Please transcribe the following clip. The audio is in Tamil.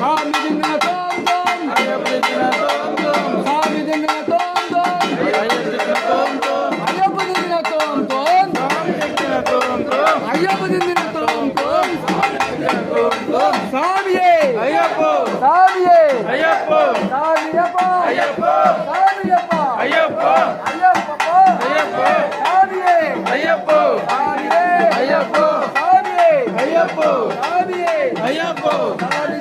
சாமி தின்ன தோம் தோம் ஐயப்ப தின தோம் தோம் சாமி தின்ன தோம் தோம் ஐயப்ப தின தோம் தோம் ஐயப்ப தின்ன தோம் தோம் சாமி தின தோம் தோம் ஐயப்ப தின்ன தோம் தோம் தோம் தோம் சாமியே ஐயப்போ சாமியே ஐயப்போ சாமியப்பா ஐயப்போ சாமியப்பா ஐயப்போ ஐயப்பா ஐயப்போ சாமியே ஐயப்போ சாமியே ஐயப்போ சாமியே ஐயப்போ சாமியே ஐயப்போ சாமி